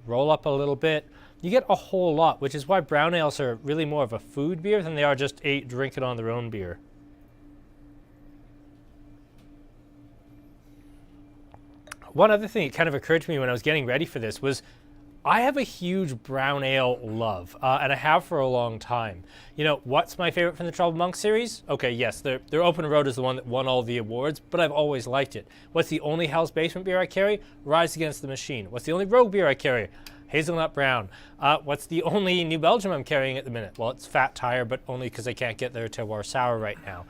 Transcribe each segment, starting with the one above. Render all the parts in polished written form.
roll up a little bit. You get a whole lot, which is why brown ales are really more of a food beer than they are just a drink it on their own beer. One other thing that kind of occurred to me when I was getting ready for this was I have a huge brown ale love, and I have for a long time. You know, what's my favorite from the Troubled Monk series? Okay, yes, their Open Road is the one that won all the awards, but I've always liked it. What's the only Hell's Basement beer I carry? Rise Against the Machine. What's the only Rogue beer I carry? Hazelnut Brown. What's the only New Belgium I'm carrying at the minute? Well, it's Fat Tire, but only because I can't get their Terroir Sour right now.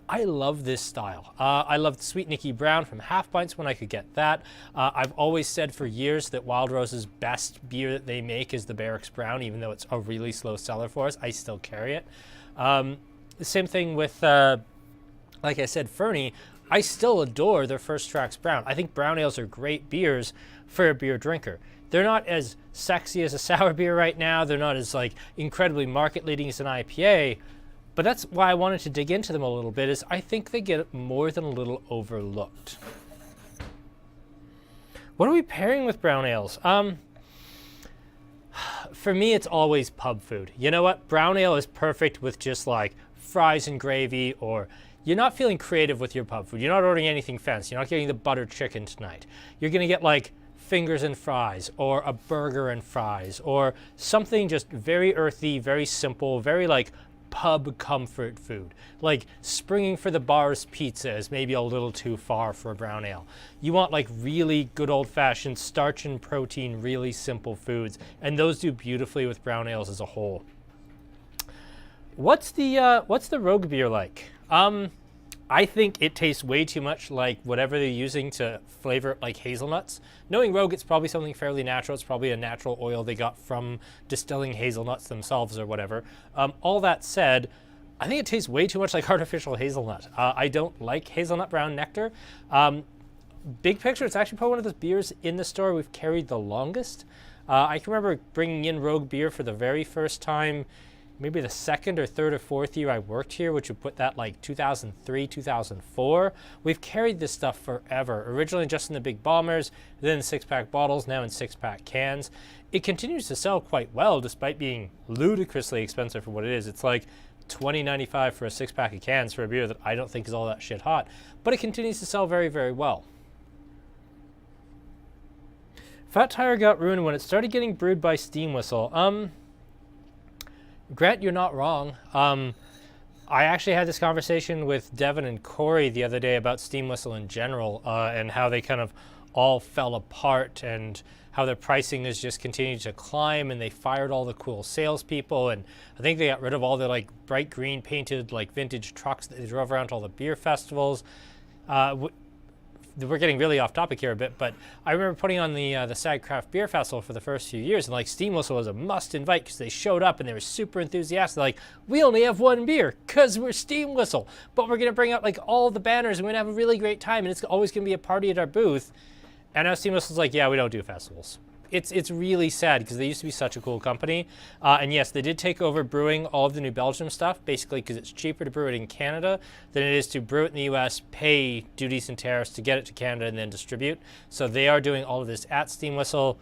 I love this style. I loved Sweet Nicky Brown from Half Pints when I could get that. I've always said for years that Wild Rose's best beer that they make is the Barracks Brown, even though it's a really slow seller for us. I still carry it. The same thing with, like I said, Fernie. I still adore their First Tracks Brown. I think brown ales are great beers for a beer drinker. They're not as sexy as a sour beer right now. They're not as like incredibly market leading as an IPA, but that's why I wanted to dig into them a little bit, is I think they get more than a little overlooked. What are we pairing with brown ales? For me, it's always pub food. You know what? Brown ale is perfect with just like fries and gravy, or you're not feeling creative with your pub food. You're not ordering anything fancy. You're not getting the buttered chicken tonight. You're gonna get like fingers and fries, or a burger and fries, or something just very earthy, very simple, very like pub comfort food. Like springing for the bars pizza is maybe a little too far for a brown ale. You want like really good old-fashioned starch and protein, really simple foods, and those do beautifully with brown ales as a whole. What's the Rogue beer like? I think it tastes way too much like whatever they're using to flavor it, like hazelnuts. Knowing Rogue, it's probably something fairly natural. It's probably a natural oil they got from distilling hazelnuts themselves or whatever. All that said, I think it tastes way too much like artificial hazelnut. I don't like hazelnut brown nectar. Big picture, it's actually probably one of those beers in the store we've carried the longest. I can remember bringing in Rogue beer for the very first time, maybe the second or third or fourth year I worked here, which would put that like 2003, 2004. We've carried this stuff forever. Originally just in the big bombers, then 6-pack bottles, now in 6-pack cans. It continues to sell quite well despite being ludicrously expensive for what it is. It's like $20.95 for a 6-pack of cans for a beer that I don't think is all that shit hot, but it continues to sell very, very well. Fat Tire got ruined when it started getting brewed by Steam Whistle. Grant, you're not wrong. I actually had this conversation with Devin and Corey the other day about Steam Whistle in general, and how they kind of all fell apart, and how their pricing has just continued to climb, and they fired all the cool salespeople, and I think they got rid of all the like bright green painted like vintage trucks that they drove around to all the beer festivals. We're getting really off topic here a bit, but I remember putting on the SAG Craft Beer Festival for the first few years, and like Steam Whistle was a must invite because they showed up and they were super enthusiastic. Like, we only have one beer because we're Steam Whistle, but we're gonna bring out like all the banners and we're gonna have a really great time, and it's always gonna be a party at our booth. And now Steam Whistle's like, yeah, we don't do festivals. It's really sad because they used to be such a cool company. And yes, they did take over brewing all of the New Belgium stuff, basically because it's cheaper to brew it in Canada than it is to brew it in the US, pay duties and tariffs to get it to Canada and then distribute. So they are doing all of this at Steam Whistle.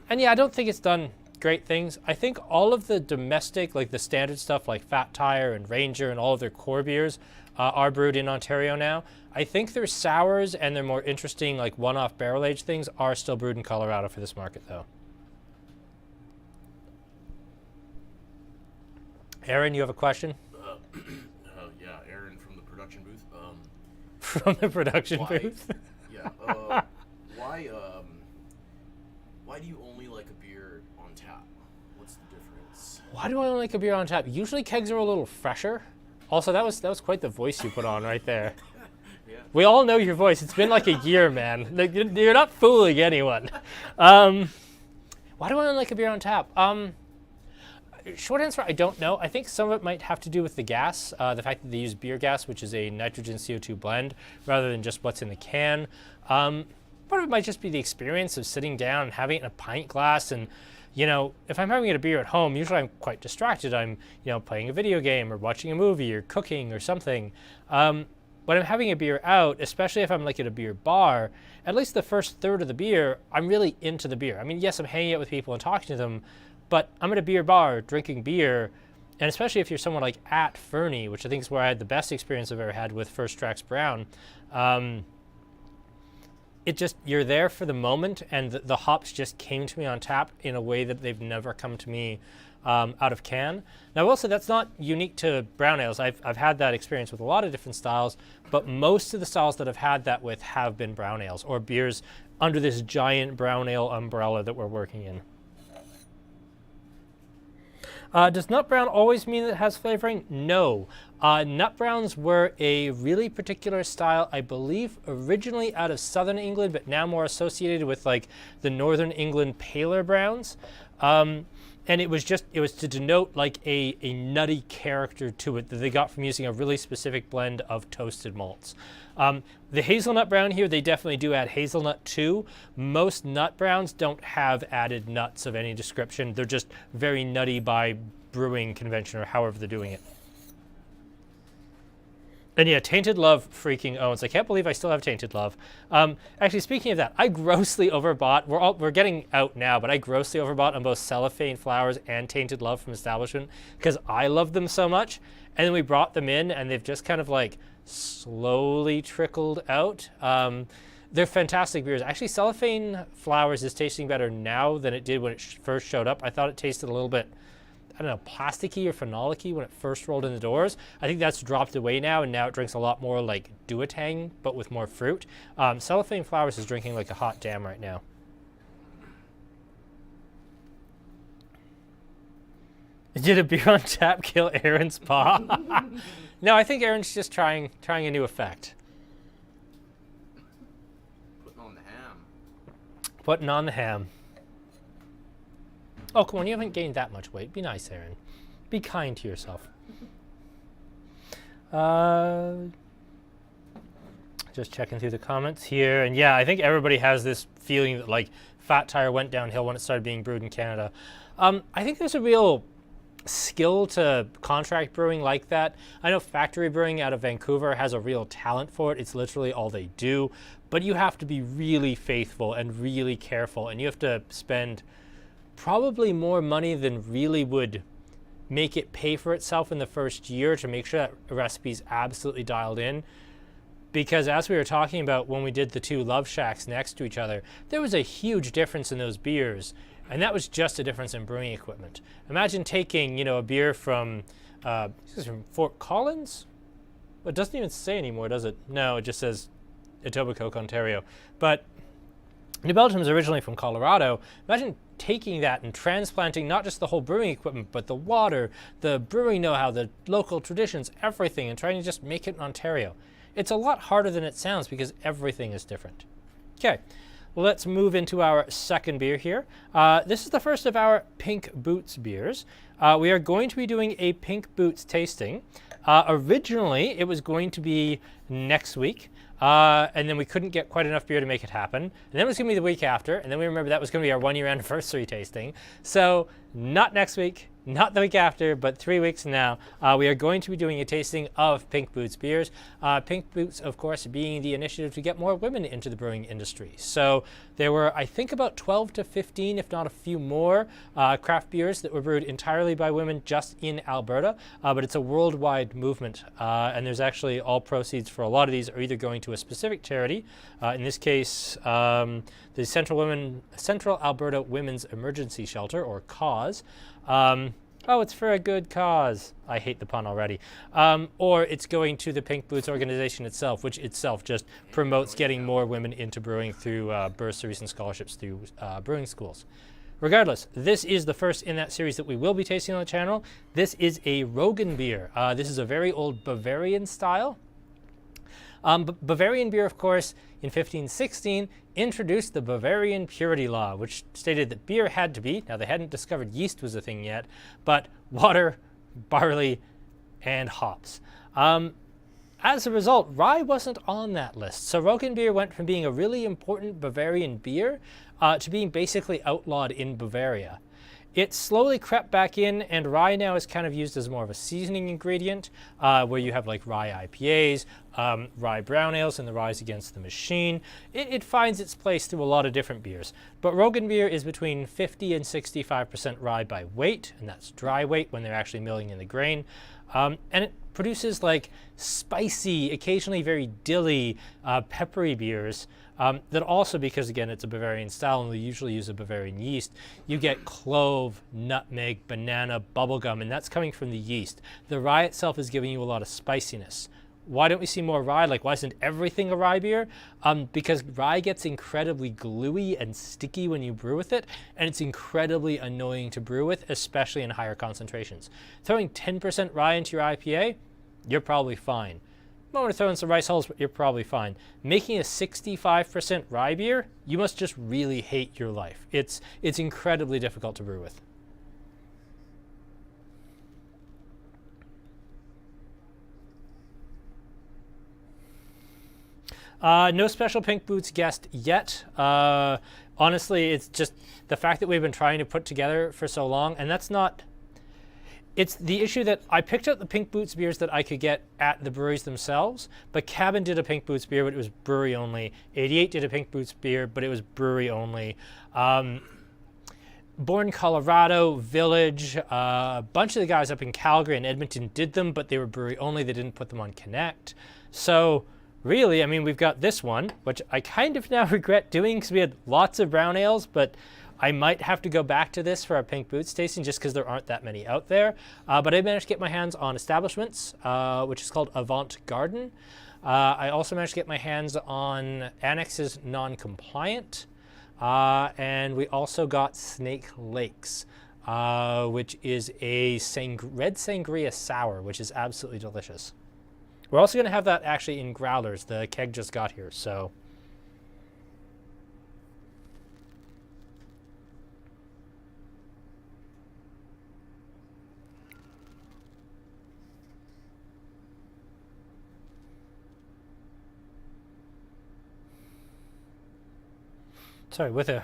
And yeah, I don't think it's done great things. I think all of the domestic, like the standard stuff like Fat Tire and Ranger and all of their core beers are brewed in Ontario now. I think their sours and their more interesting like one-off barrel-aged things are still brewed in Colorado for this market though. Aaron, you have a question? Yeah, Aaron from the production booth. From the production booth? Yeah. Why do you only like a beer on tap? What's the difference? Why do I only like a beer on tap? Usually kegs are a little fresher. Also, that was quite the voice you put on right there. Yeah. We all know your voice. It's been like a year, man. Like, you're not fooling anyone. Why do I only like a beer on tap? Short answer, I don't know. I think some of it might have to do with the gas, the fact that they use beer gas, which is a nitrogen CO2 blend, rather than just what's in the can. Part of it might just be the experience of sitting down and having it in a pint glass. And, you know, if I'm having a beer at home, usually I'm quite distracted. I'm, you know, playing a video game or watching a movie or cooking or something. when I'm having a beer out, especially if I'm like at a beer bar, at least the first third of the beer, I'm really into the beer. I mean, yes, I'm hanging out with people and talking to them, but I'm at a beer bar drinking beer. And especially if you're someone like at Fernie, which I think is where I had the best experience I've ever had with First Tracks Brown, it just, you're there for the moment, and the hops just came to me on tap in a way that they've never come to me out of can. Now, I will say that's not unique to brown ales. I've had that experience with a lot of different styles, but most of the styles that I've had that with have been brown ales or beers under this giant brown ale umbrella that we're working in. Does nut brown always mean it has flavoring? No. Nut browns were a really particular style, I believe, originally out of southern England, but now more associated with like the northern England paler browns. And it was to denote like a nutty character to it that they got from using a really specific blend of toasted malts. The hazelnut brown here, they definitely do add hazelnut too. Most nut browns don't have added nuts of any description. They're just very nutty by brewing convention or however they're doing it. And yeah, Tainted Love freaking owns. I can't believe I still have Tainted Love. Actually, speaking of that, I grossly overbought. We're getting out now, but I grossly overbought on both Cellophane Flowers and Tainted Love from Establishment because I love them so much. And then we brought them in, and they've just kind of like slowly trickled out. They're fantastic beers. Actually, Cellophane Flowers is tasting better now than it did when it first showed up. I thought it tasted a little bit, I don't know, plasticky or phenolic-y when it first rolled in the doors. I think that's dropped away now, and now it drinks a lot more like Duotang, but with more fruit. Cellophane Flowers is drinking like a hot damn right now. Did a beer on tap kill Aaron's paw? No, I think Aaron's just trying a new effect. Putting on the ham. Putting on the ham. Oh, come on, you haven't gained that much weight. Be nice, Aaron. Be kind to yourself. Just checking through the comments here. And yeah, I think everybody has this feeling that like Fat Tire went downhill when it started being brewed in Canada. I think there's a real skill to contract brewing like that. I know Factory Brewing out of Vancouver has a real talent for it. It's literally all they do. But you have to be really faithful and really careful. And you have to spend probably more money than really would make it pay for itself in the first year to make sure that recipe's absolutely dialed in. Because as we were talking about when we did the two Love Shacks next to each other, there was a huge difference in those beers. And that was just a difference in brewing equipment. Imagine taking, a beer from Fort Collins? Well, it doesn't even say anymore, does it? No, it just says Etobicoke, Ontario. But New Belgium is originally from Colorado. Imagine taking that and transplanting not just the whole brewing equipment, but the water, the brewing know-how, the local traditions, everything, and trying to just make it in Ontario. It's a lot harder than it sounds because everything is different. Okay. Let's move into our second beer here. This is the first of our Pink Boots beers. We are going to be doing a Pink Boots tasting. Originally, it was going to be next week, and then we couldn't get quite enough beer to make it happen. And then it was going to be the week after, and then we remember that was going to be our 1-year anniversary tasting. So not next week, not the week after, but 3 weeks from now, we are going to be doing a tasting of Pink Boots beers. Pink Boots, of course, being the initiative to get more women into the brewing industry. So there were, I think, about 12 to 15, if not a few more, craft beers that were brewed entirely by women just in Alberta. But it's a worldwide movement, and there's actually all proceeds for a lot of these are either going to a specific charity. In this case, the Central Alberta Women's Emergency Shelter, or CAUSE. Oh, it's for a good cause. I hate the pun already. Or it's going to the Pink Boots organization itself, which itself just promotes getting more women into brewing through bursaries and scholarships through brewing schools. Regardless, this is the first in that series that we will be tasting on the channel. This is a Rogan Beer. This is a very old Bavarian style. Bavarian beer, of course, in 1516, introduced the Bavarian purity law, which stated that beer had to be, now they hadn't discovered yeast was a thing yet, but water, barley, and hops. As a result, rye wasn't on that list. So Rogan Beer went from being a really important Bavarian beer to being basically outlawed in Bavaria. It slowly crept back in, and rye now is kind of used as more of a seasoning ingredient, where you have like rye IPAs, rye brown ales, and the rye's against the machine. It finds its place through a lot of different beers. But Rogan Beer is between 50 and 65% rye by weight, and that's dry weight when they're actually milling in the grain. And it produces like spicy, occasionally very dilly, peppery beers. That also, because again it's a Bavarian style and they usually use a Bavarian yeast, you get clove, nutmeg, banana, bubblegum, and that's coming from the yeast. The rye itself is giving you a lot of spiciness. Why don't we see more rye? Like, why isn't everything a rye beer? Because rye gets incredibly gluey and sticky when you brew with it, and it's incredibly annoying to brew with, especially in higher concentrations. Throwing 10% rye into your IPA, you're probably fine. You want to throw in some rice hulls, but you're probably fine. Making a 65% rye beer, you must just really hate your life. It's incredibly difficult to brew with. No special Pink Boots guest yet. Honestly, it's just the fact that we've been trying to put together for so long, and that's not... It's the issue that I picked out the Pink Boots beers that I could get at the breweries themselves, but Cabin did a Pink Boots beer, but it was brewery only. 88 did a Pink Boots beer, but it was brewery only. Born Colorado, Village, a bunch of the guys up in Calgary and Edmonton did them, but they were brewery only. They didn't put them on Connect. So really, I mean, we've got this one, which I kind of now regret doing because we had lots of brown ales, but I might have to go back to this for our Pink Boots tasting just because there aren't that many out there. But I managed to get my hands on Establishments, which is called Avant Garden. I also managed to get my hands on Annex's Non-Compliant. And we also got Snake Lakes, which is a red sangria sour, which is absolutely delicious. We're also going to have that actually in growlers. The keg just got here, so... Sorry, with a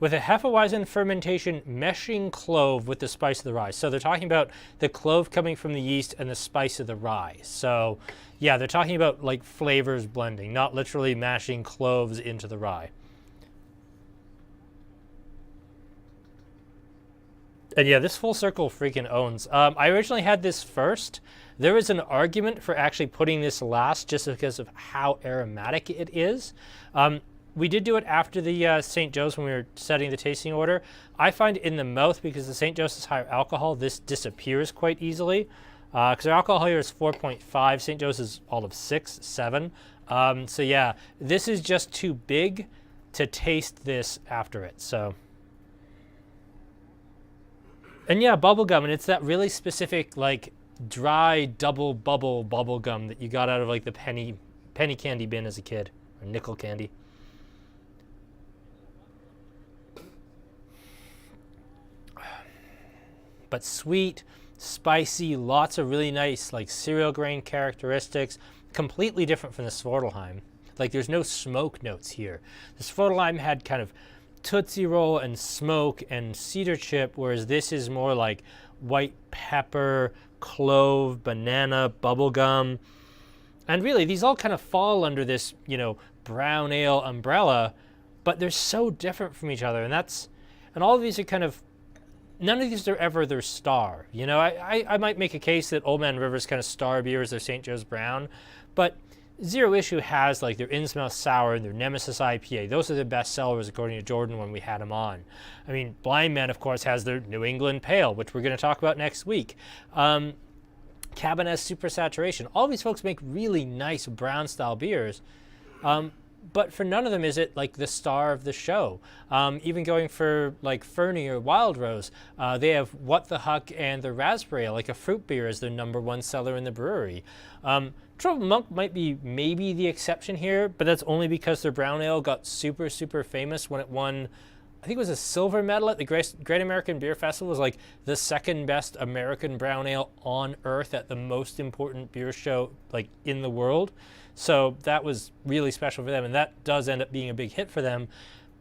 Hefeweizen fermentation meshing clove with the spice of the rye. So they're talking about the clove coming from the yeast and the spice of the rye. So yeah, they're talking about like flavors blending, not literally mashing cloves into the rye. And yeah, this Full Circle freaking owns. I originally had this first. There was an argument for actually putting this last just because of how aromatic it is. We did do it after the St. Joe's when we were setting the tasting order. I find in the mouth, because the St. Joe's is higher alcohol, this disappears quite easily. Because our alcohol here is 4.5, St. Joe's is all of 6, 7. So yeah, this is just too big to taste this after it, so. And yeah, bubblegum, and it's that really specific, like, dry double bubble gum that you got out of like the penny candy bin as a kid, or nickel candy. But sweet, spicy, lots of really nice like cereal grain characteristics, completely different from the Svartalfheim. Like there's no smoke notes here. The Svartalfheim had kind of Tootsie Roll and smoke and cedar chip, whereas this is more like white pepper, clove, banana, bubblegum. And really, these all kind of fall under this, brown ale umbrella, but they're so different from each other. And all of these are kind of, none of these are ever their star. I might make a case that Oldman River's kind of star beer is their St. Joe's Brown, but Zero Issue has like their Innsmouth Sour and their Nemesis IPA. Those are the best sellers according to Jordan when we had him on. I mean, Blindman, of course, has their New England Pale, which we're going to talk about next week. Cabin has Super Saturation. All these folks make really nice brown style beers, but for none of them is it like the star of the show. Even going for like Fernie or Wild Rose, they have What the Huck and the Raspberry, like a fruit beer, as their #1 seller in the brewery. Trouble Monk might be maybe the exception here, but that's only because their brown ale got super, super famous when it won, I think it was a silver medal at the Great American Beer Festival. It was like the second best American brown ale on earth at the most important beer show like in the world. So that was really special for them, and that does end up being a big hit for them.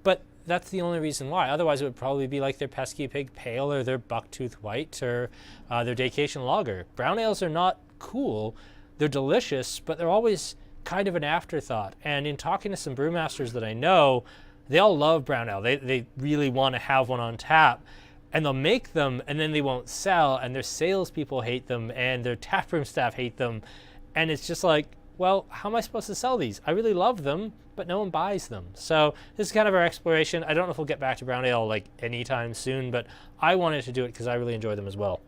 but that's the only reason why. Otherwise, it would probably be like their Pesky Pig Pale or their Bucktooth White or their Daycation Lager. Brown ales are not cool. They're delicious, but they're always kind of an afterthought. And in talking to some brewmasters that I know, they all love brown ale. They really want to have one on tap. And they'll make them, and then they won't sell, and their salespeople hate them, and their taproom staff hate them. And it's just like, well, how am I supposed to sell these? I really love them, but no one buys them. So this is kind of our exploration. I don't know if we'll get back to brown ale like anytime soon, but I wanted to do it because I really enjoy them as well.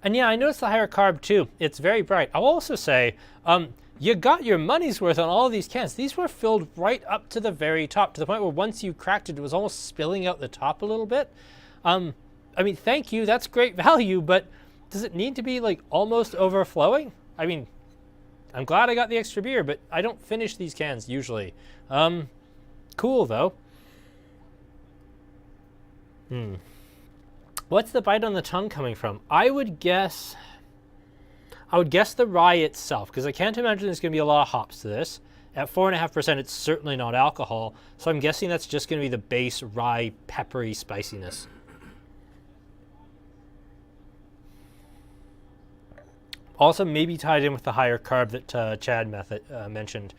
And yeah, I noticed the higher carb too. It's very bright. I'll also say, you got your money's worth on all of these cans. These were filled right up to the very top, to the point where once you cracked it, it was almost spilling out the top a little bit. I mean, thank you, that's great value, but does it need to be like almost overflowing? I mean, I'm glad I got the extra beer, but I don't finish these cans usually. Cool though. What's the bite on the tongue coming from? I would guess the rye itself, because I can't imagine there's going to be a lot of hops to this. At 4.5%, it's certainly not alcohol, so I'm guessing that's just going to be the base rye peppery spiciness. Also, maybe tied in with the higher carb that Chad mentioned.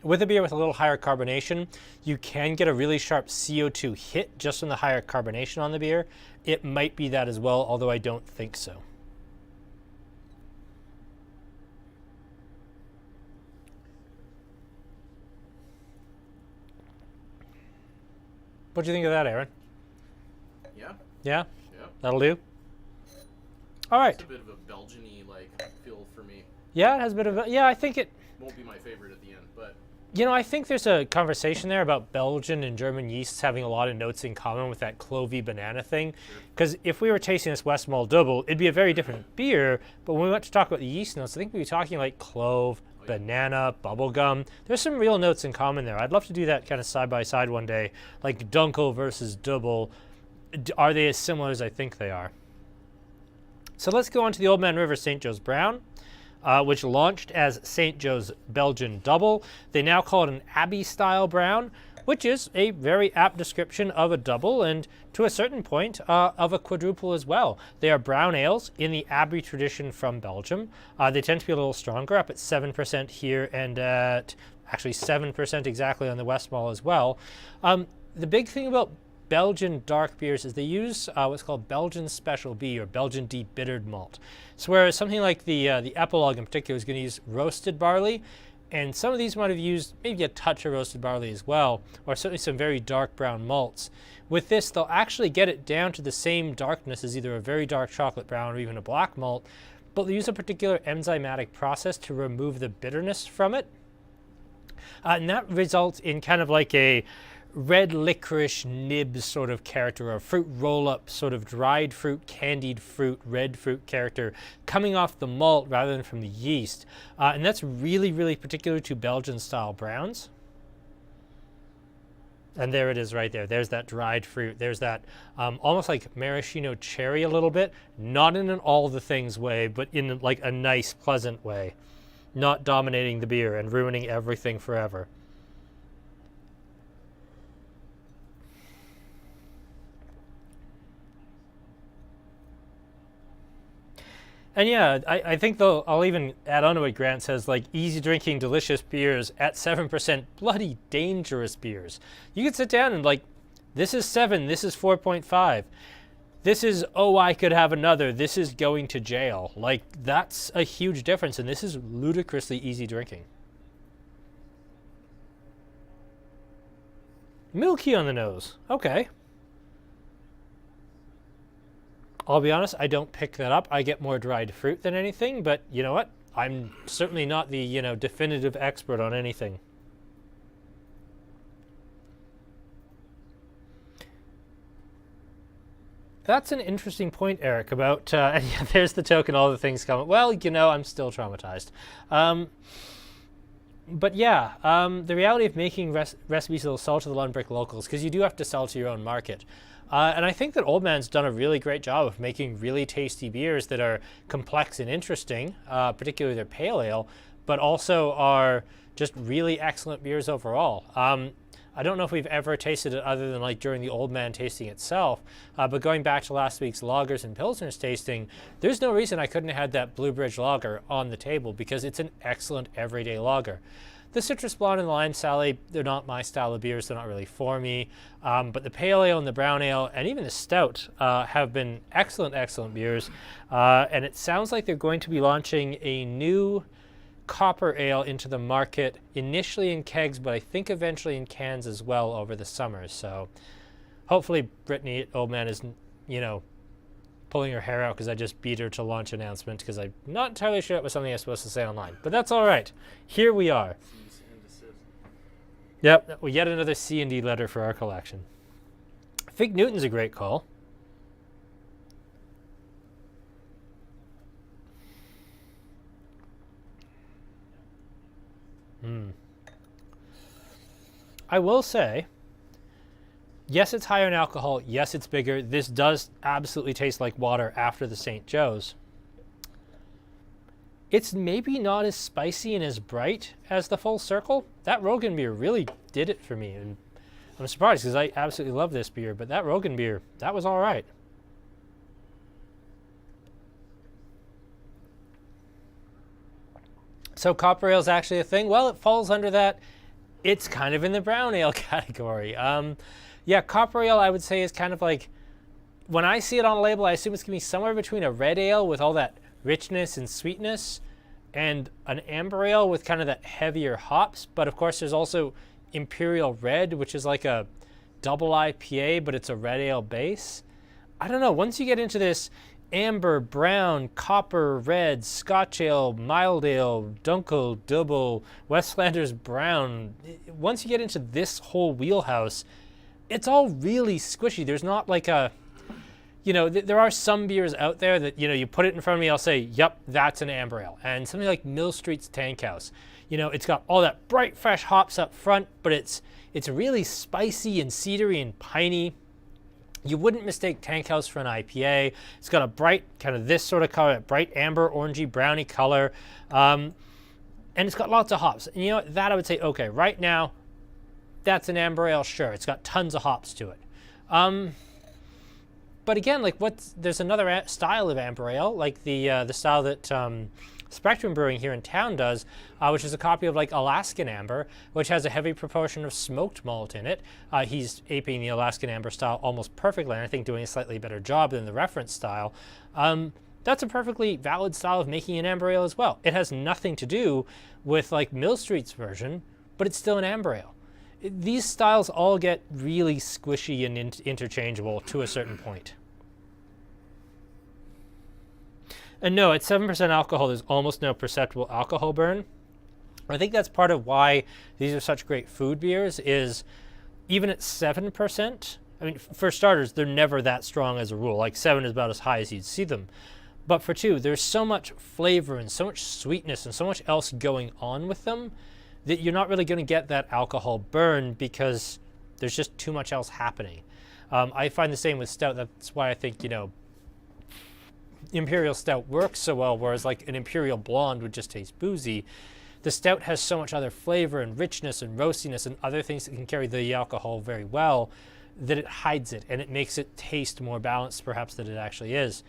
With a beer with a little higher carbonation, you can get a really sharp CO2 hit just from the higher carbonation on the beer. It might be that as well, although I don't think so. What do you think of that, Aaron? Yeah. Yeah? Yeah. That'll do? All right. It's a bit of a Belgian-y like feel for me. Yeah, it has a bit of a, yeah, I think it won't be my favorite at the end, but you know, I think there's a conversation there about Belgian and German yeasts having a lot of notes in common with that clovey banana thing. Because if we were tasting this West Malt Double, it'd be a very different beer, but when we went to talk about the yeast notes, I think we'd be talking like clove, banana, bubblegum. There's some real notes in common there. I'd love to do that kind of side by side one day, like Dunkel versus Double. Are they as similar as I think they are? So let's go on to the Oldman River St. Joe's Brown, which launched as St. Joe's Belgian Double. They now call it an Abbey style brown, which is a very apt description of a double and to a certain point of a quadruple as well. They are brown ales in the Abbey tradition from Belgium. They tend to be a little stronger, up at 7% here and at actually 7% exactly on the Westmalle as well. The big thing about Belgian dark beers is they use what's called Belgian Special B or Belgian Deep Bittered Malt. So whereas something like the Epilogue in particular is going to use roasted barley, and some of these might have used maybe a touch of roasted barley as well, or certainly some very dark brown malts. With this, they'll actually get it down to the same darkness as either a very dark chocolate brown or even a black malt, but they use a particular enzymatic process to remove the bitterness from it. And that results in kind of like a red licorice nib sort of character, or fruit roll-up sort of dried fruit, candied fruit, red fruit character coming off the malt rather than from the yeast. And that's really, really particular to Belgian style browns. And there it is right there. There's that dried fruit. There's that almost like maraschino cherry a little bit, not in an all the things way, but in like a nice, pleasant way, not dominating the beer and ruining everything forever. And yeah, I think though, I'll even add on to what Grant says, like easy drinking, delicious beers at 7%, bloody dangerous beers. You could sit down and like, this is 7, this is 4.5. This is, oh, I could have another, this is going to jail. Like, that's a huge difference, and this is ludicrously easy drinking. Milky on the nose, okay. I'll be honest, I don't pick that up. I get more dried fruit than anything, but you know what? I'm certainly not the, you know, definitive expert on anything. That's an interesting point, Eric, about, yeah, there's the token, all the things coming. Well, you know, I'm still traumatized. But yeah, the reality of making recipes that'll sell to the Lundbrick locals, because you do have to sell to your own market. And I think that Oldman's done a really great job of making really tasty beers that are complex and interesting, particularly their pale ale, but also are just really excellent beers overall. I don't know if we've ever tasted it other than like during the Oldman tasting itself, but going back to last week's lagers and pilsners tasting, there's no reason I couldn't have had that Blue Bridge lager on the table because it's an excellent everyday lager. The Citrus Blonde and the Lime Sally, they're not my style of beers, they're not really for me, but the Pale Ale and the Brown Ale and even the Stout have been excellent, excellent beers, and it sounds like they're going to be launching a new copper ale into the market, initially in kegs, but I think eventually in cans as well over the summer. So hopefully Brittany at Oldman is, pulling her hair out because I just beat her to launch announcement because I'm not entirely sure it was something I was supposed to say online. But that's all right. Here we are. Yep, yet another C&D letter for our collection. Fig Newton's a great call. I will say, yes, it's higher in alcohol. Yes, it's bigger. This does absolutely taste like water after the St. Joe's. It's maybe not as spicy and as bright as the Full Circle. That Rogan Beer really did it for me. And I'm surprised because I absolutely love this beer, but that Rogan Beer, that was all right. So copper ale is actually a thing. Well, it falls under that. It's kind of in the brown ale category. Yeah, copper ale I would say is kind of like, when I see it on a label, I assume it's going to be somewhere between a red ale with all that richness and sweetness and an amber ale with kind of that heavier hops. But of course, there's also Imperial Red, which is like a double IPA, but it's a red ale base. I don't know. Once you get into this amber, brown, copper, red, Scotch ale, mild ale, dunkel, double, Westlanders brown. Once you get into this whole wheelhouse, it's all really squishy. There's not like a, there are some beers out there that, you put it in front of me, I'll say, yep, that's an amber ale. And something like Mill Street's Tank House, it's got all that bright, fresh hops up front, but it's really spicy and cedary and piney. You wouldn't mistake Tank House for an IPA. It's got a bright, kind of this sort of color, bright amber, orangey, browny color. And it's got lots of hops. And that I would say, okay, right now, that's an amber ale, sure. It's got tons of hops to it. But again, there's another style of amber ale, like the style that Spectrum Brewing here in town does, which is a copy of like Alaskan Amber, which has a heavy proportion of smoked malt in it. He's aping the Alaskan Amber style almost perfectly, and I think doing a slightly better job than the reference style. That's a perfectly valid style of making an amber ale as well. It has nothing to do with like Mill Street's version, but it's still an amber ale. These styles all get really squishy and interchangeable to a certain point. And no, at 7% alcohol, there's almost no perceptible alcohol burn. I think that's part of why these are such great food beers is even at 7%, I mean, for starters, they're never that strong as a rule. Like 7 is about as high as you'd see them. But for 2, there's so much flavor and so much sweetness and so much else going on with them that you're not really going to get that alcohol burn because there's just too much else happening. I find the same with Stout. That's why I think, Imperial Stout works so well, whereas like an Imperial Blonde would just taste boozy. The Stout has so much other flavor and richness and roastiness and other things that can carry the alcohol very well that it hides it and it makes it taste more balanced perhaps than it actually is.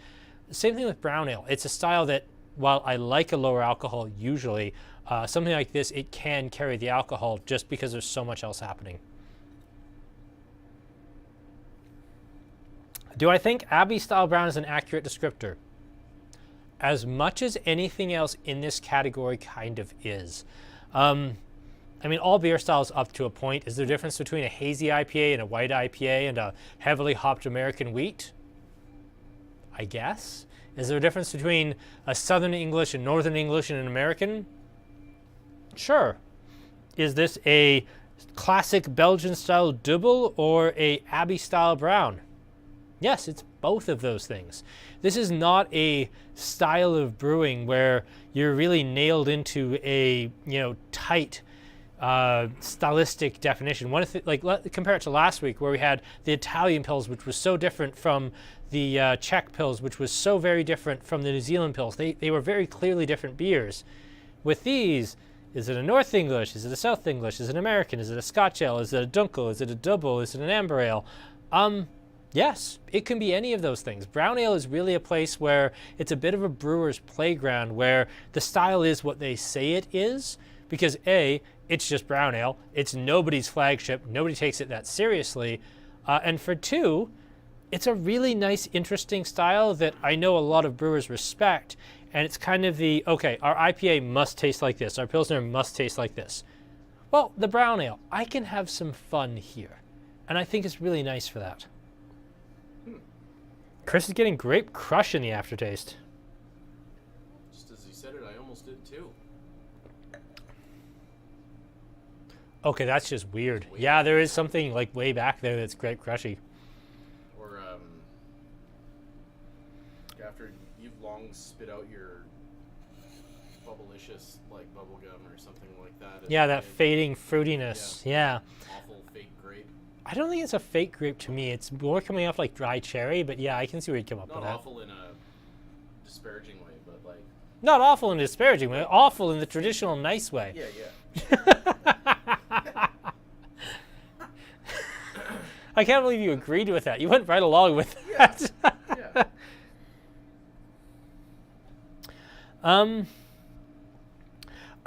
Same thing with brown ale. It's a style that, while I like a lower alcohol usually, something like this, it can carry the alcohol just because there's so much else happening. Do I think Abbey style brown is an accurate descriptor? As much as anything else in this category kind of is. I mean, all beer styles up to a point. Is there a difference between a hazy IPA and a white IPA and a heavily hopped American wheat? I guess. Is there a difference between a Southern English and Northern English and an American? Sure. Is this a classic Belgian style double or a Abbey style brown? Yes, it's both of those things. This is not a style of brewing where you're really nailed into a, tight stylistic definition. Compare it to last week where we had the Italian pills, which was so different from the Czech pills, which was so very different from the New Zealand pills. They were very clearly different beers. With these, is it a North English? Is it a South English? Is it an American? Is it a Scotch ale? Is it a Dunkel? Is it a Double? Is it an Amber Ale? Yes, it can be any of those things. Brown ale is really a place where it's a bit of a brewer's playground where the style is what they say it is, because A, it's just brown ale. It's nobody's flagship. Nobody takes it that seriously. And for two, it's a really nice, interesting style that I know a lot of brewers respect. And it's kind of the, okay, our IPA must taste like this. Our Pilsner must taste like this. Well, the brown ale, I can have some fun here. And I think it's really nice for that. Chris is getting grape crush in the aftertaste. Just as he said it, I almost did too. Okay, that's just weird. Yeah, there is something like way back there that's grape crushy. Or after you've long spit out your bubblicious like bubble gum or something like that. Yeah, that fading fruitiness. Yeah. Awful fake grape. I don't think it's a fake grape to me. It's more coming off like dry cherry, but yeah, I can see where you'd come up with that. Not awful in a disparaging way, but like... Not awful in a disparaging way, awful in the traditional nice way. Yeah, yeah. I can't believe you agreed with that. You went right along with that. Yeah.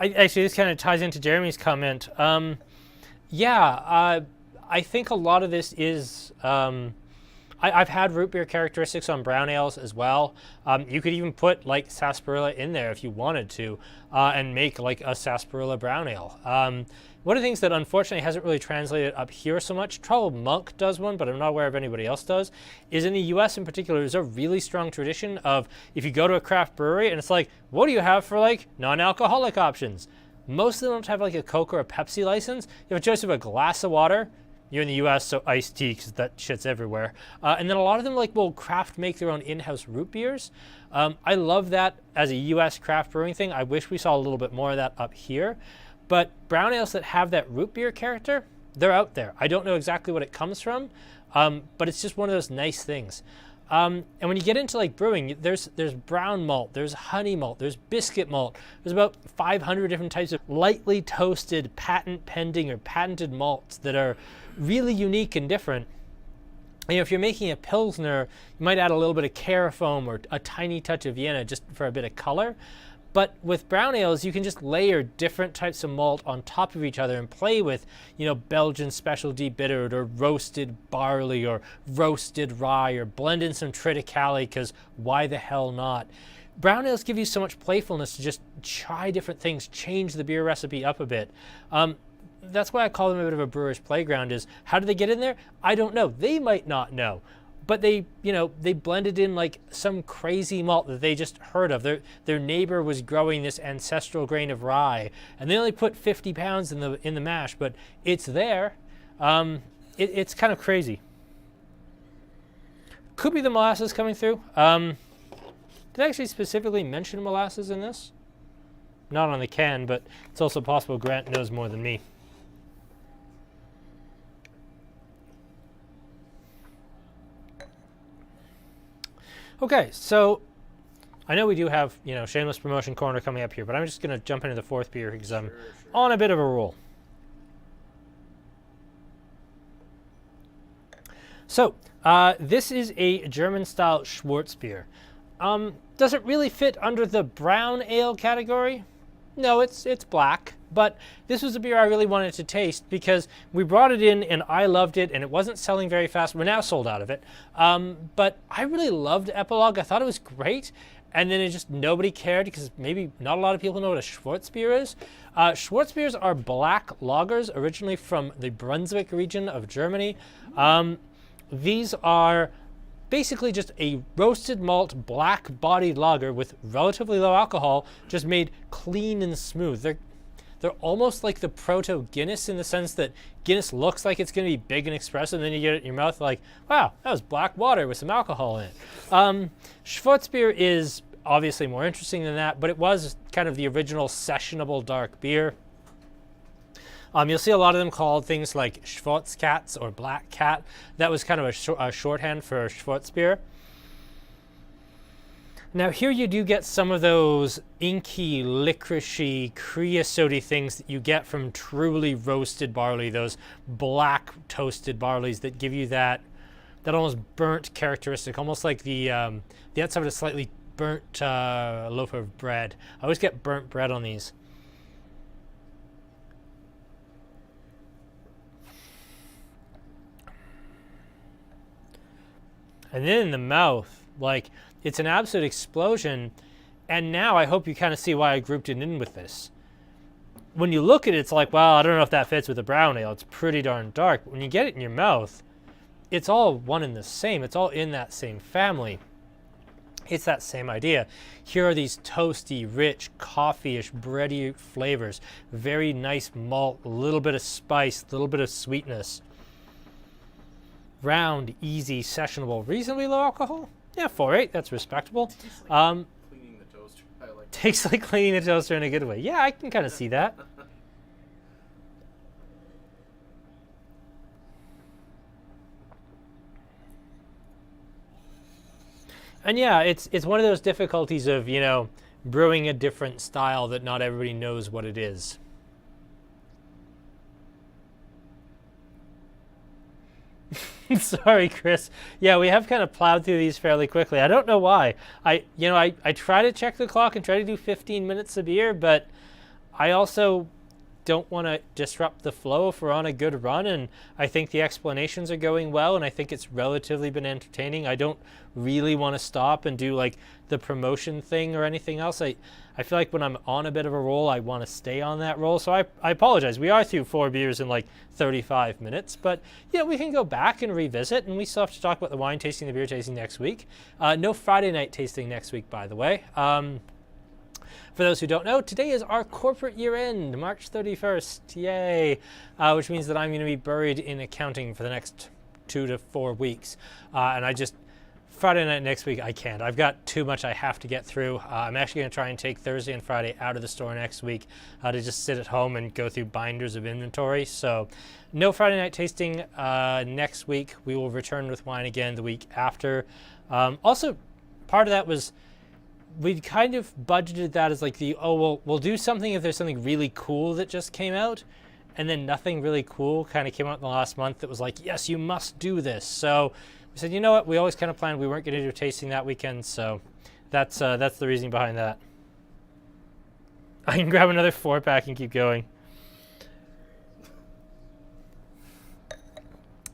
Actually, this kind of ties into Jeremy's comment. I think a lot of this is, I've had root beer characteristics on brown ales as well. You could even put like sarsaparilla in there if you wanted to, and make like a sarsaparilla brown ale. One of the things that unfortunately hasn't really translated up here so much, Troubled Monk does one, but I'm not aware of anybody else does, is in the US in particular, there's a really strong tradition of if you go to a craft brewery and it's like, what do you have for like non-alcoholic options? Most of them don't have like a Coke or a Pepsi license. You have a choice of a glass of water. You're in the US, so iced tea, because that shit's everywhere. And then a lot of them like will craft make their own in-house root beers. I love that as a US craft brewing thing. I wish we saw a little bit more of that up here. But brown ales that have that root beer character, they're out there. I don't know exactly what it comes from, but it's just one of those nice things. And when you get into like brewing, there's brown malt, there's honey malt, there's biscuit malt. There's about 500 different types of lightly toasted, patent pending or patented malts that are really unique and different. You know, if you're making a Pilsner, you might add a little bit of Carafoam or a tiny touch of Vienna just for a bit of color. But with brown ales, you can just layer different types of malt on top of each other and play with, you know, Belgian specialty bittered or roasted barley or roasted rye or blend in some triticale because why the hell not? Brown ales give you so much playfulness to just try different things, change the beer recipe up a bit. That's why I call them a bit of a brewer's playground is how do they get in there? I don't know. They might not know. But they, you know, they blended in like some crazy malt that they just heard of. Their neighbor was growing this ancestral grain of rye, and they only put 50 pounds in the mash, but it's there. It's kind of crazy. Could be the molasses coming through. Did I actually specifically mention molasses in this? Not on the can, but it's also possible Grant knows more than me. Okay, so I know we do have, you know, shameless promotion corner coming up here, but I'm just going to jump into the fourth beer because I'm on a bit of a roll. So, this is a German-style Schwartz Beer. Does it really fit under the brown ale category? No, it's black, but this was a beer I really wanted to taste because we brought it in and I loved it and it wasn't selling very fast. We're now sold out of it. But I really loved Epilogue. I thought it was great. And then it just nobody cared because maybe not a lot of people know what a Schwartz Beer is. Schwartz Beers are black lagers originally from the Brunswick region of Germany. These are basically just a roasted malt black bodied lager with relatively low alcohol, just made clean and smooth. They're almost like the proto Guinness in the sense that Guinness looks like it's going to be big and expressive, and then you get it in your mouth like, wow, that was black water with some alcohol in it. Schwarzbier is obviously more interesting than that, but it was kind of the original sessionable dark beer. You'll see a lot of them called things like Schwartz cats or black cat. That was kind of a shorthand for Schwartz beer. Now here you do get some of those inky, licoricey, creosote things that you get from truly roasted barley, those black toasted barleys that give you that almost burnt characteristic, almost like the outside of a slightly burnt loaf of bread. I always get burnt bread on these. And then in the mouth, like, it's an absolute explosion. And now I hope you kind of see why I grouped it in with this. When you look at it, it's like, well, I don't know if that fits with a brown ale. It's pretty darn dark. But when you get it in your mouth, it's all one and the same. It's all in that same family. It's that same idea. Here are these toasty, rich, coffee-ish, bready flavors. Very nice malt, a little bit of spice, a little bit of sweetness. Round, easy, sessionable, reasonably low alcohol. Yeah, 4.8, that's respectable. Tastes like cleaning the toaster. I like Tastes like cleaning the toaster in a good way. Yeah, I can kind of see that. And yeah, it's one of those difficulties of, you know, brewing a different style that not everybody knows what it is. Sorry, Chris. Yeah, we have kind of plowed through these fairly quickly. I don't know why. I try to check the clock and try to do 15 minutes of beer, but I also don't want to disrupt the flow if we're on a good run, and I think the explanations are going well, and I think it's relatively been entertaining. I don't really want to stop and do like the promotion thing or anything else. I feel like when I'm on a bit of a roll, I want to stay on that roll. So I apologize. We are through 4 beers in like 35 minutes, but yeah, we can go back and revisit, and we still have to talk about the wine tasting, the beer tasting next week. No Friday night tasting next week, by the way. For those who don't know, today is our corporate year end, March 31st, yay, which means that I'm going to be buried in accounting for the next 2 to 4 weeks. Friday night next week, I can't. I've got too much I have to get through. I'm actually going to try and take Thursday and Friday out of the store next week to just sit at home and go through binders of inventory. So no Friday night tasting next week. We will return with wine again the week after. Also, part of that was we kind of budgeted that as like we'll do something if there's something really cool that just came out, and then nothing really cool kind of came out in the last month that was like, yes, you must do this. So we said, you know what, we always kind of planned we weren't going to do a tasting that weekend, so that's the reason behind that. I can grab another 4-pack and keep going.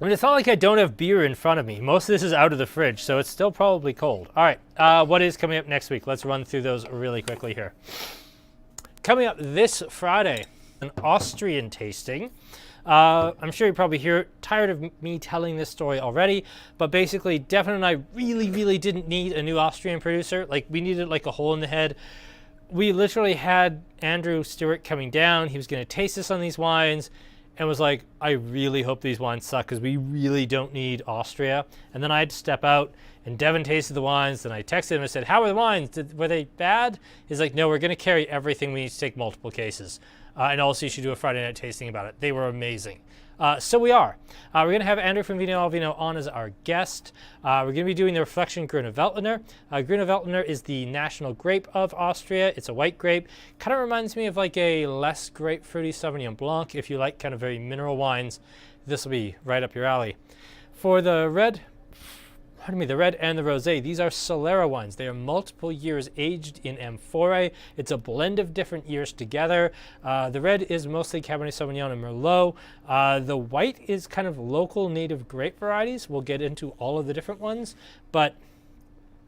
I mean, it's not like I don't have beer in front of me. Most of this is out of the fridge, so it's still probably cold. All right, what is coming up next week? Let's run through those really quickly here. Coming up this Friday, an Austrian tasting. I'm sure you're probably tired of me telling this story already, but basically, Devin and I really, really didn't need a new Austrian producer. Like, we needed like a hole in the head. We literally had Andrew Stewart coming down. He was going to taste us on these wines, and was like, I really hope these wines suck because we really don't need Austria. And then I had to step out, and Devin tasted the wines. Then I texted him and said, how are the wines? Were they bad? He's like, no, we're going to carry everything. We need to take multiple cases. And also you should do a Friday night tasting about it. They were amazing. So we are. We're going to have Andrew from Vino Alvino on as our guest. We're going to be doing the Reflection Grüne Veltliner. Grüne Veltliner is the national grape of Austria. It's a white grape. Kind of reminds me of like a less grapefruity Sauvignon Blanc. If you like kind of very mineral wines, this will be right up your alley. For the red and the rosé, these are Solera wines. They are multiple years aged in amphora. It's a blend of different years together. The red is mostly Cabernet Sauvignon and Merlot. The white is kind of local native grape varieties. We'll get into all of the different ones, but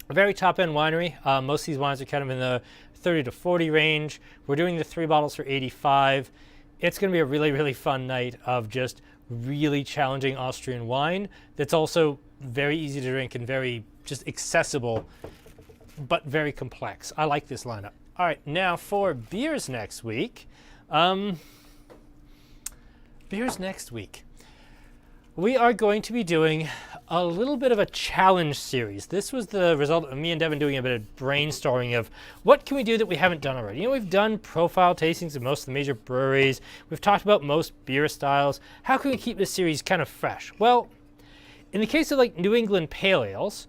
a very top-end winery. Most of these wines are kind of in the 30 to 40 range. We're doing the 3 bottles for 85. It's going to be a really, really fun night of just really challenging Austrian wine that's also very easy to drink and very just accessible, but very complex. I like this lineup. All right, now for beers next week. we are going to be doing a little bit of a challenge series. This was the result of me and Devin doing a bit of brainstorming of what can we do that we haven't done already. You know, we've done profile tastings of most of the major breweries. We've talked about most beer styles. How can we keep this series kind of fresh? Well, in the case of like New England Pale Ales,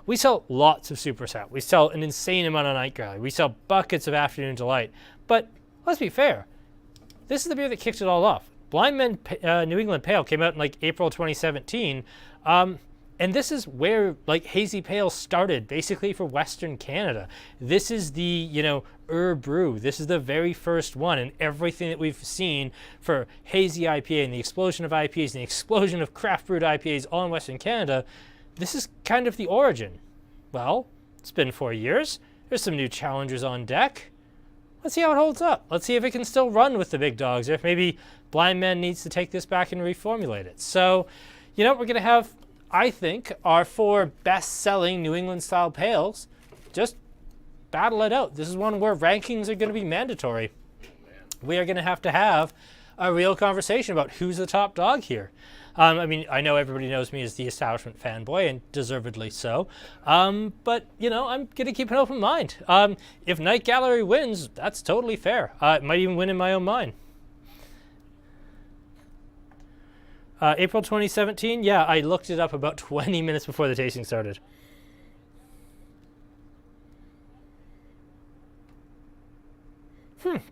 we sell lots of Super Stout. We sell an insane amount of Night Growler. We sell buckets of Afternoon Delight. But let's be fair, this is the beer that kicked it all off. Blindman New England Pale came out in like April 2017, and this is where like hazy pale started, basically for Western Canada. This is the, you know, brew. This is the very first one, and everything that we've seen for hazy IPA and the explosion of IPAs and the explosion of craft brewed IPAs all in Western Canada, this is kind of the origin. Well, it's been 4 years. There's some new challengers on deck. Let's see how it holds up. Let's see if it can still run with the big dogs, or if maybe Blindman needs to take this back and reformulate it. So, you know, we're going to have, I think, our 4 best-selling New England-style pales. Just battle it out. This is one where rankings are going to be mandatory. We are going to have a real conversation about who's the top dog here. I mean, I know everybody knows me as the establishment fanboy, and deservedly so. But, you know, I'm going to keep an open mind. If Night Gallery wins, that's totally fair. It might even win in my own mind. April 2017? Yeah, I looked it up about 20 minutes before the tasting started.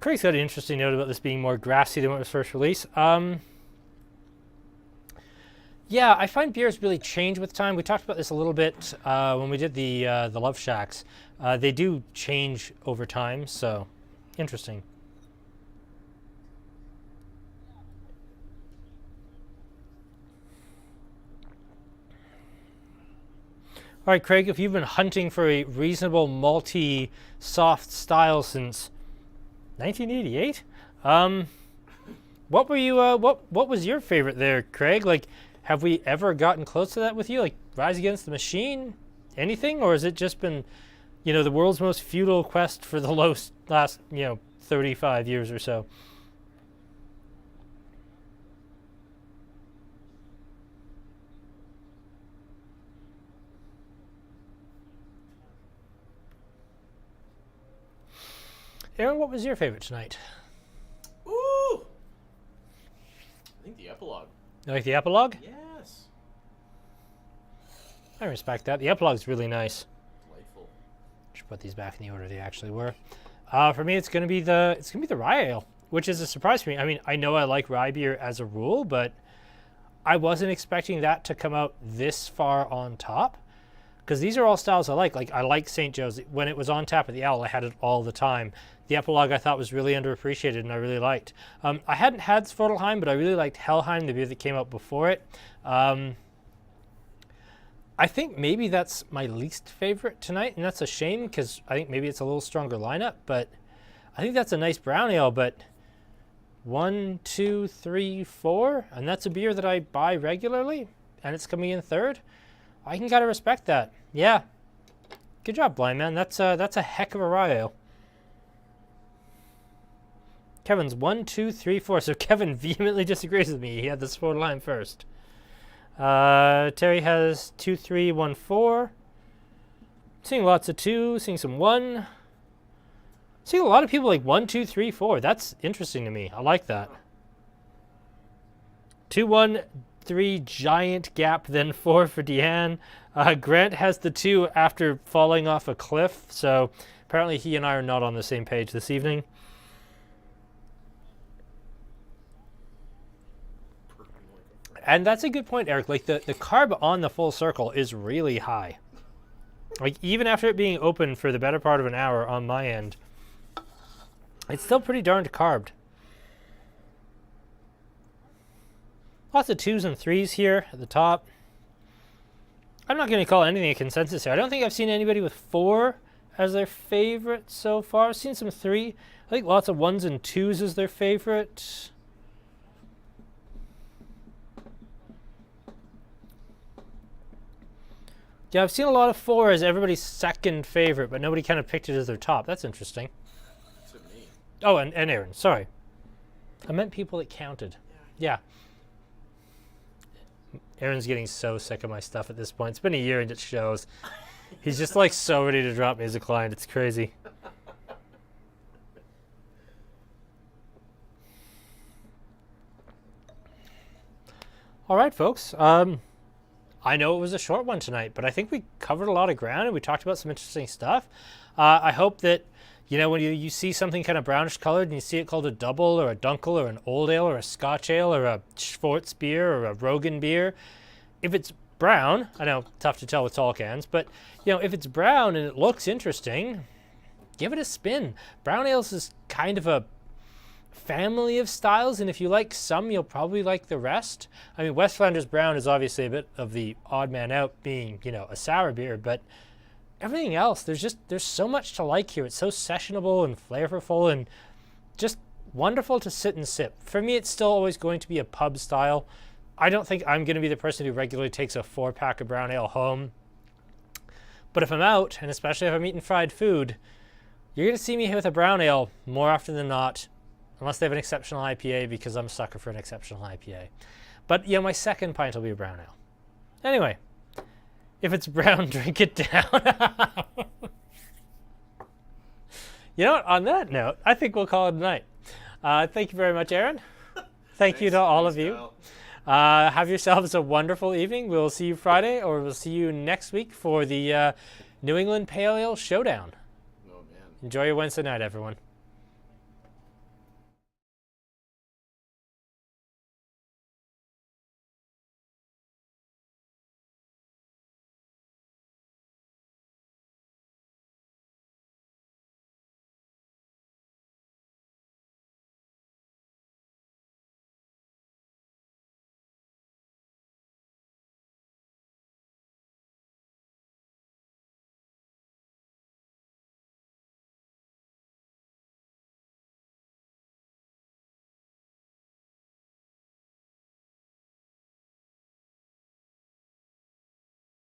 Craig's got an interesting note about this being more grassy than when it was first released. Yeah, I find beers really change with time. We talked about this a little bit when we did the Love Shacks. They do change over time, so interesting. All right, Craig, if you've been hunting for a reasonable malty soft style since 1988, what were you? What was your favorite there, Craig? Like, have we ever gotten close to that with you? Like Rise Against the Machine, anything, or has it just been, you know, the world's most futile quest for the last, you know, 35 years or so? Aaron, what was your favorite tonight? Ooh! I think the Epilogue. You like the Epilogue? Yes. I respect that. The Epilogue's really nice. Delightful. Should put these back in the order they actually were. For me, it's gonna be the rye ale, which is a surprise for me. I mean, I know I like rye beer as a rule, but I wasn't expecting that to come out this far on top. Because these are all styles I like. Like, I like St. Joe's. When it was on tap at the Owl, I had it all the time. The Epilogue I thought was really underappreciated and I really liked. I hadn't had Svartalfheim, but I really liked Helheim, the beer that came out before it. I think maybe that's my least favorite tonight, and that's a shame because I think maybe it's a little stronger lineup, but I think that's a nice brown ale. But 1, 2, 3, 4, and that's a beer that I buy regularly, and it's coming in third. I can kind of respect that. Yeah. Good job, Blindman. That's a heck of a rye ale. Kevin's 1, 2, 3, 4. So Kevin vehemently disagrees with me. He had the Svartalfheim line first. Terry has 2, 3, 1, 4. Seeing lots of 2. Seeing some 1. Seeing a lot of people like 1, 2, 3, 4. That's interesting to me. I like that. 2, 1, 3 giant gap, then 4 for Deanne. Grant has the 2 after falling off a cliff, so apparently he and I are not on the same page this evening. And that's a good point, Eric. Like, the carb on the full circle is really high. Like, even after it being open for the better part of an hour on my end, it's still pretty darned carbed. Lots of 2s and 3s here at the top. I'm not going to call anything a consensus here. I don't think I've seen anybody with 4 as their favorite so far. I've seen some 3. I think lots of 1s and 2s as their favorite. Yeah, I've seen a lot of 4 as everybody's second favorite, but nobody kind of picked it as their top. That's interesting. Except me. Oh, and Aaron. Sorry. I meant people that counted. Yeah. Aaron's getting so sick of my stuff at this point. It's been a year and it shows. He's just like so ready to drop me as a client. It's crazy. All right, folks. I know it was a short one tonight, but I think we covered a lot of ground and we talked about some interesting stuff. I hope that, you know, when you see something kind of brownish colored and you see it called a double or a dunkel or an old ale or a Scotch ale or a Schwartz beer or a Rogan beer, if it's brown, I know, tough to tell with tall cans, but, you know, if it's brown and it looks interesting, give it a spin. Brown ales is kind of a family of styles, and if you like some, you'll probably like the rest. I mean, West Flanders Brown is obviously a bit of the odd man out, being, you know, a sour beer, but everything else, there's so much to like here. It's so sessionable and flavorful and just wonderful to sit and sip. For me, it's still always going to be a pub style. I don't think I'm going to be the person who regularly takes a 4-pack of brown ale home, but if I'm out, and especially if I'm eating fried food, you're going to see me here with a brown ale more often than not, unless they have an exceptional IPA, because I'm a sucker for an exceptional IPA. But, yeah, my second pint will be a brown ale. Anyway, if it's brown, drink it down. You know what? On that note, I think we'll call it a night. Thank you very much, Aaron. Thank you to all of you. Have yourselves a wonderful evening. We'll see you Friday, or we'll see you next week for the New England Pale Ale Showdown. Oh, man. Enjoy your Wednesday night, everyone.